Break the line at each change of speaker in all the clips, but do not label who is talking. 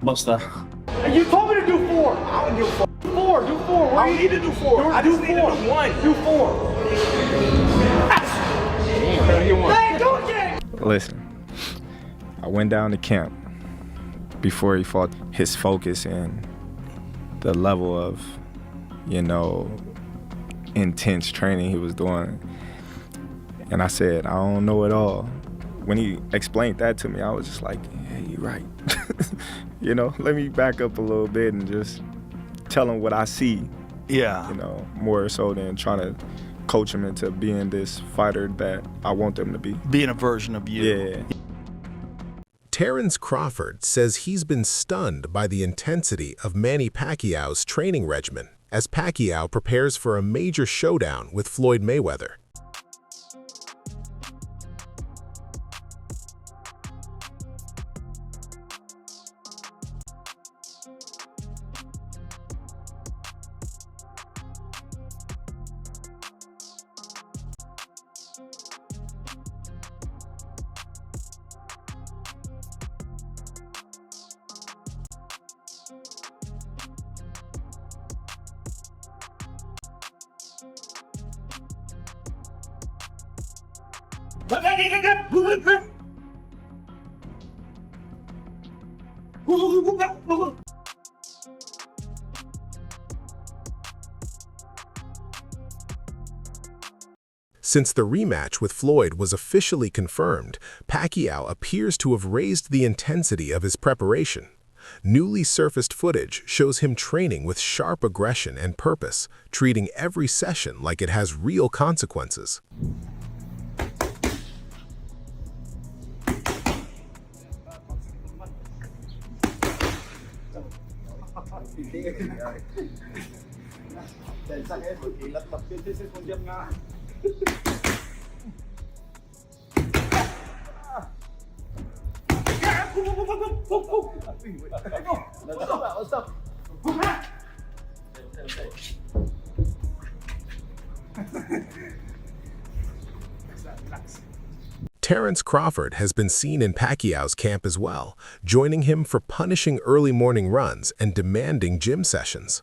Basta.
And you told me to do 4. I don't do 4. Do 4. I don't need to do 4. I just need to do 1. Do 4.
Listen, I went down to camp before he fought. His focus and the level of, intense training he was doing. And I said, I don't know it all. When he explained that to me, I was just like, yeah, you're right. Let me back up a little bit and just tell him what I see.
Yeah.
More so than trying to coach him into being this fighter that I want them to be.
Being a version of you.
Yeah.
Terence Crawford says he's been stunned by the intensity of Manny Pacquiao's training regimen as Pacquiao prepares for a major showdown with Floyd Mayweather. Since the rematch with Floyd was officially confirmed, Pacquiao appears to have raised the intensity of his preparation. Newly surfaced footage shows him training with sharp aggression and purpose, treating every session like it has real consequences. Terence Crawford has been seen in Pacquiao's camp as well, joining him for punishing early morning runs and demanding gym sessions.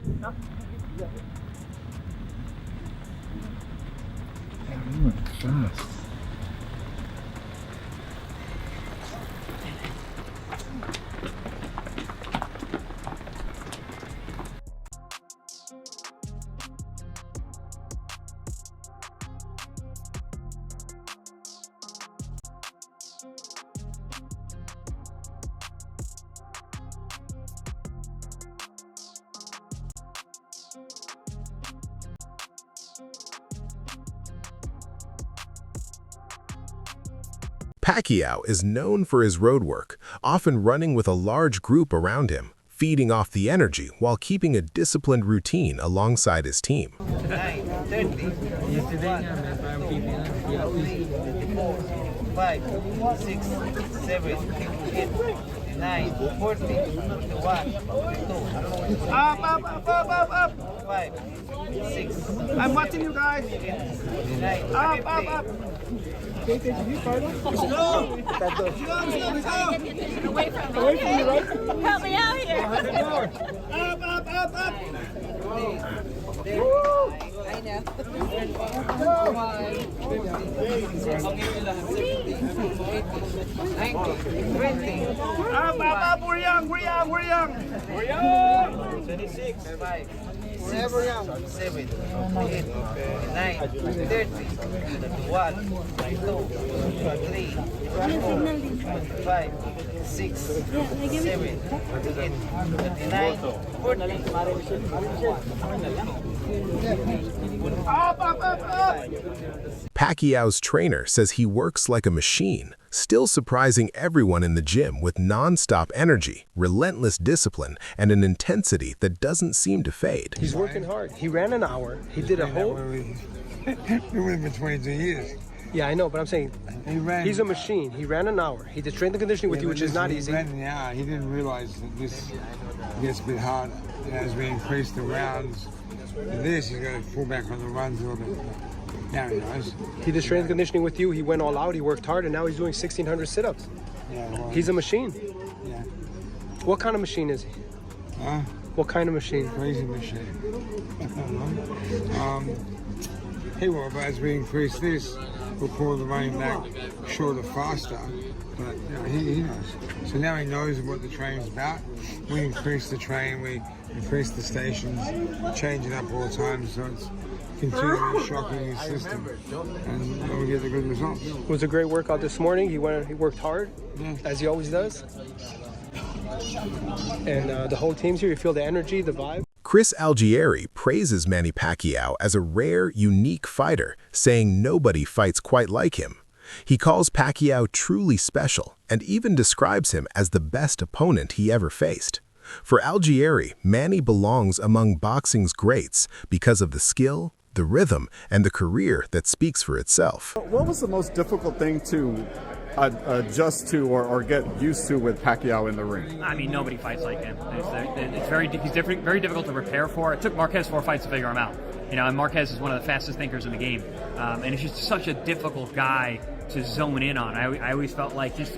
Pacquiao is known for his road work, often running with a large group around him, feeding off the energy while keeping a disciplined routine alongside his team.
9, 30, 5, 6, 7, 8, 9, 40, 41, 2, up, 5, 6.
I'm watching you guys.
9,
Up.
Away from me.
Right?
Help me out here.
Up.
I know.
20.
Up. We're young.
26. 5, 6, 7, 8, 9, 30, 1, 2, 3, 4, 5, 6, 7, 8, 9, 40.
Up.
Pacquiao's trainer says he works like a machine, still surprising everyone in the gym with non-stop energy, relentless discipline, and an intensity that doesn't seem to fade.
He's working hard. He ran an hour. He did a whole...
It would have been 22 years.
Yeah, I know, but I'm saying he's a machine. He ran an hour. He did strength and conditioning with you, which is not easy.
He ran an hour. He didn't realize that this gets a bit harder. And as we increase the rounds, this, he's got to pull back on the runs a little bit. Now he knows.
He did strength and conditioning with you. He went all out. He worked hard, and now he's doing 1,600 sit-ups.
Yeah, well,
He's a machine.
yeah.
What kind of machine is he?
Huh?
What kind of machine?
Crazy machine. He will, but as we increase this, we'll pull the running back shorter, faster. But you know, he knows. So now he knows what the training's about. We increase the train, we increase the stations, change it up all the time, so it's continually shocking his system, and we get the good results.
It was a great workout this morning. He worked hard, as he always does. And the whole team's here. You feel the energy, the vibe.
Chris Algieri praises Manny Pacquiao as a rare, unique fighter, saying nobody fights quite like him. He calls Pacquiao truly special and even describes him as the best opponent he ever faced. For Algieri, Manny belongs among boxing's greats because of the skill, the rhythm, and the career that speaks for itself.
What was the most difficult thing to adjust to or get used to with Pacquiao in the ring?
I mean, nobody fights like him. It's very difficult to prepare for. It took Marquez 4 fights to figure him out. You know, and Marquez is one of the fastest thinkers in the game, and it's just such a difficult guy to zone in on. I always felt like just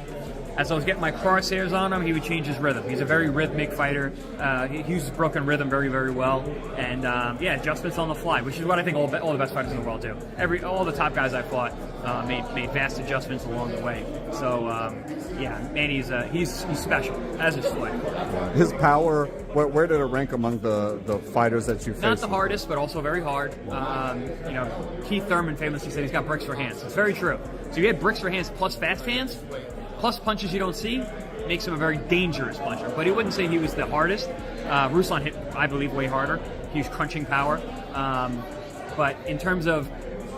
as I was getting my crosshairs on him, he would change his rhythm. He's a very rhythmic fighter. He uses broken rhythm very, very well, and yeah, adjustments on the fly, which is what I think all the best fighters in the world do. All the top guys I fought made vast adjustments along the way. So yeah, Manny's he's special, as is Floyd.
His power, where did it rank among the fighters that you faced?
Not the hardest, but also very hard. You know, Keith Thurman famously said he's got bricks for hands. It's very true. So you get bricks for hands plus fast hands, plus punches you don't see, makes him a very dangerous puncher. But he wouldn't say he was the hardest. Ruslan hit, I believe, way harder. He was crunching power. But in terms of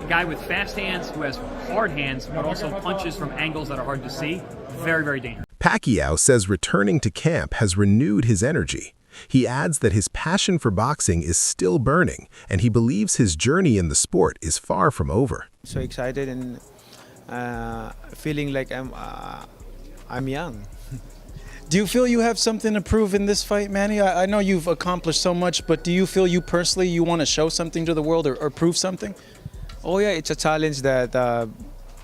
a guy with fast hands who has hard hands, but also punches from angles that are hard to see, very, very dangerous.
Pacquiao says returning to camp has renewed his energy. He adds that his passion for boxing is still burning, and he believes his journey in the sport is far from over.
So excited and feeling like I'm young.
Do you feel you have something to prove in this fight, Manny? I know you've accomplished so much, but do you feel you personally you want to show something to the world or prove something?
Oh yeah, it's a challenge that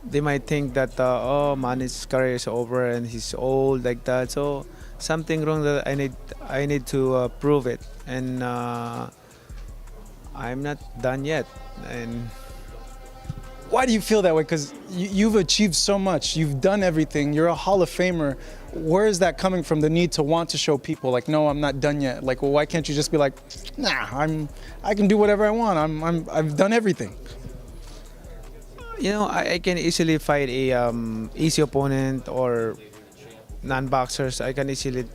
they might think that oh man, his career is over and he's old like that. So something wrong that I need to prove it, and I'm not done yet. And
why do you feel that way? Because you've achieved so much. You've done everything. You're a Hall of Famer. Where is that coming from? The need to want to show people like, no, I'm not done yet. Like, well, why can't you just be like, nah, I can do whatever I want. I've done everything.
You know, I can easily fight a easy opponent or non-boxers. I can easily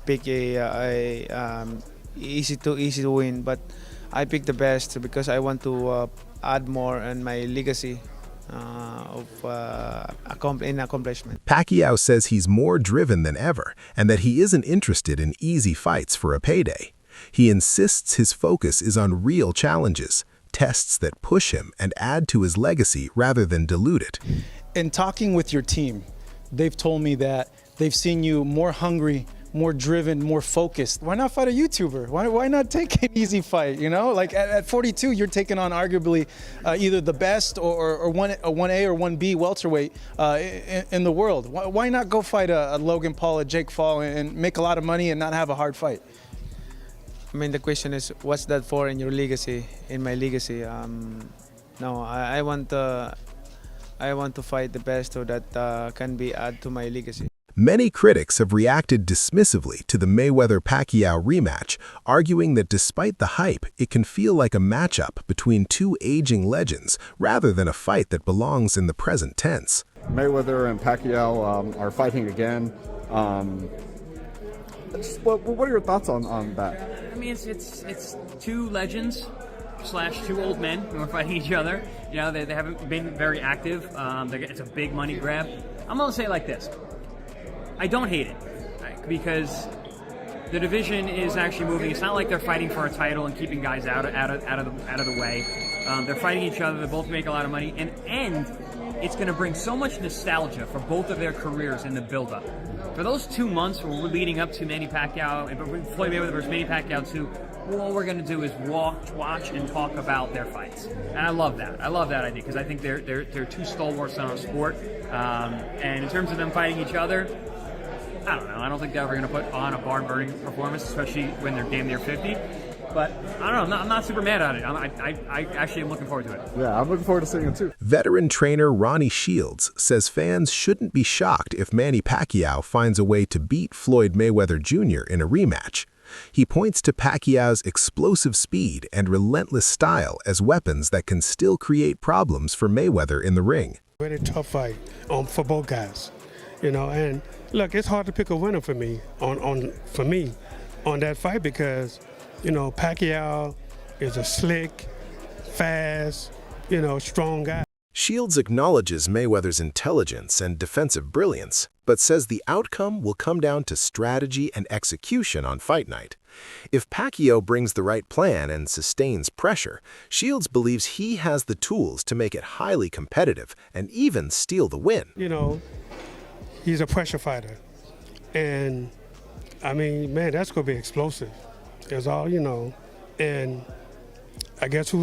pick a easy to win, but I pick the best because I want to add more in my legacy of accomplishment.
Pacquiao says he's more driven than ever and that he isn't interested in easy fights for a payday. He insists his focus is on real challenges, tests that push him and add to his legacy rather than dilute it.
In talking with your team, they've told me that they've seen you more hungry, more driven, more focused. Why not fight a YouTuber? Why not take an easy fight, you know? Like at 42, you're taking on arguably either the best or a 1A or 1B welterweight in the world. Why not go fight a Logan Paul, a Jake Paul, and make a lot of money and not have a hard fight?
I mean, the question is, what's that for in your legacy, in my legacy? No, I want to fight the best so that can be add to my legacy.
Many critics have reacted dismissively to the Mayweather-Pacquiao rematch, arguing that despite the hype, it can feel like a matchup between two aging legends rather than a fight that belongs in the present tense.
Mayweather and Pacquiao are fighting again. What are your thoughts on that?
I mean, it's two legends / two old men who are fighting each other. You know, they haven't been very active. It's a big money grab. I'm gonna say it like this. I don't hate it, right? Because the division is actually moving. It's not like they're fighting for a title and keeping guys out of the way. They're fighting each other. They both make a lot of money, and it's going to bring so much nostalgia for both of their careers in the build-up. for those 2 months where we're leading up to Manny Pacquiao, Floyd Mayweather versus Manny Pacquiao 2, all we're going to do is watch and talk about their fights. And I love that. I love that idea because I think they're two stalwarts in our sport. And in terms of them fighting each other, I don't know. I don't think they're ever going to put on a barn-burning performance, especially when they're damn near 50. But I don't know. I'm not super mad at it. I actually am looking forward to it.
Yeah, I'm looking forward to seeing it too.
Veteran trainer Ronnie Shields says fans shouldn't be shocked if Manny Pacquiao finds a way to beat Floyd Mayweather Jr. in a rematch. He points to Pacquiao's explosive speed and relentless style as weapons that can still create problems for Mayweather in the ring.
Very tough fight for both guys, you know. And look, it's hard to pick a winner for me on that fight because, you know, Pacquiao is a slick, fast, you know, strong guy.
Shields acknowledges Mayweather's intelligence and defensive brilliance, but says the outcome will come down to strategy and execution on fight night. If Pacquiao brings the right plan and sustains pressure, Shields believes he has the tools to make it highly competitive and even steal the win.
You know, he's a pressure fighter. And, I mean, man, that's going to be explosive. That's all, you know. And I guess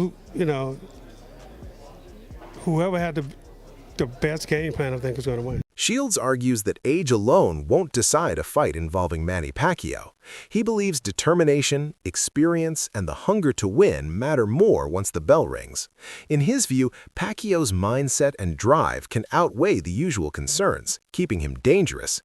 whoever had the best game plan, I think, is going to win.
Shields argues that age alone won't decide a fight involving Manny Pacquiao. He believes determination, experience, and the hunger to win matter more once the bell rings. In his view, Pacquiao's mindset and drive can outweigh the usual concerns, keeping him dangerous.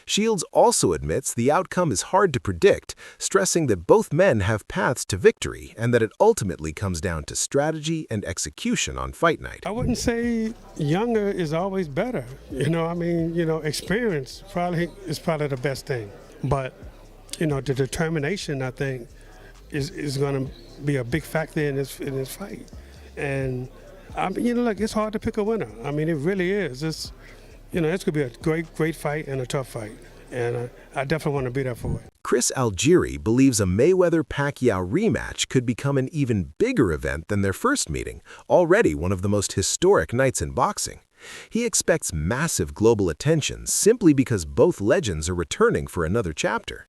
Shields also admits the outcome is hard to predict, stressing that both men have paths to victory and that it ultimately comes down to strategy and execution on fight night.
I wouldn't say younger is always better. You know, I mean, you know, experience is probably the best thing. But, you know, the determination, I think, is going to be a big factor in this fight. And, you know, look, it's hard to pick a winner. I mean, it really is. You know, it's going to be a great fight and a tough fight. And I definitely want to be there for it.
Chris Algieri believes a Mayweather-Pacquiao rematch could become an even bigger event than their first meeting, already one of the most historic nights in boxing. He expects massive global attention simply because both legends are returning for another chapter.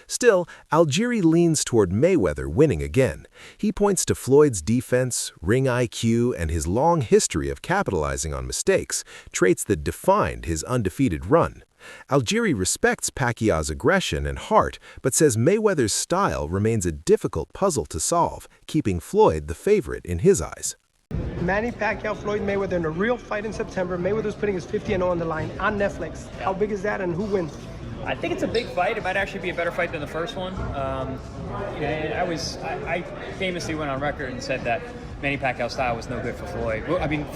Still, Algieri leans toward Mayweather winning again. He points to Floyd's defense, ring IQ, and his long history of capitalizing on mistakes, traits that defined his undefeated run. Algieri respects Pacquiao's aggression and heart, but says Mayweather's style remains a difficult puzzle to solve, keeping Floyd the favorite in his eyes.
Manny Pacquiao, Floyd Mayweather in a real fight in September. Mayweather's putting his 50-0 on the line on Netflix. How big is that and who wins?
I think it's a big fight. It might actually be a better fight than the first one. I famously went on record and said that Manny Pacquiao's style was no good for Floyd. I mean,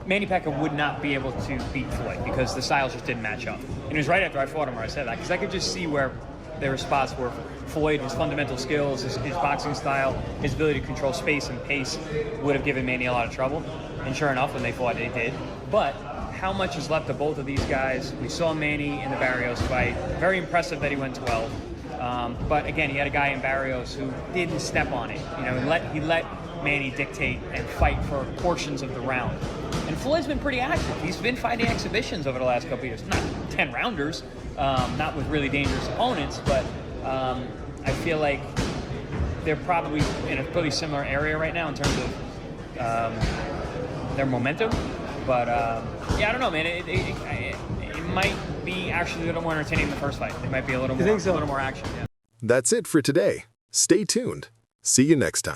Manny Pacquiao would not be able to beat Floyd because the styles just didn't match up. And it was right after I fought him where I said that, because I could just see where there were spots where Floyd, his fundamental skills, his boxing style, his ability to control space and pace would have given Manny a lot of trouble. And sure enough, when they fought, they did. But how much is left of both of these guys? We saw Manny in the Barrios fight. Very impressive that he went 12. But again, he had a guy in Barrios who didn't step on it. You know, he let Manny dictate and fight for portions of the round. And Floyd's been pretty active. He's been fighting exhibitions over the last couple of years. Not 10-rounders, not with really dangerous opponents, but I feel like they're probably in a pretty similar area right now in terms of their momentum. But yeah, I don't know, man. It might be actually a little more entertaining than the first fight. It might be a little more action. Yeah.
That's it for today. Stay tuned. See you next time.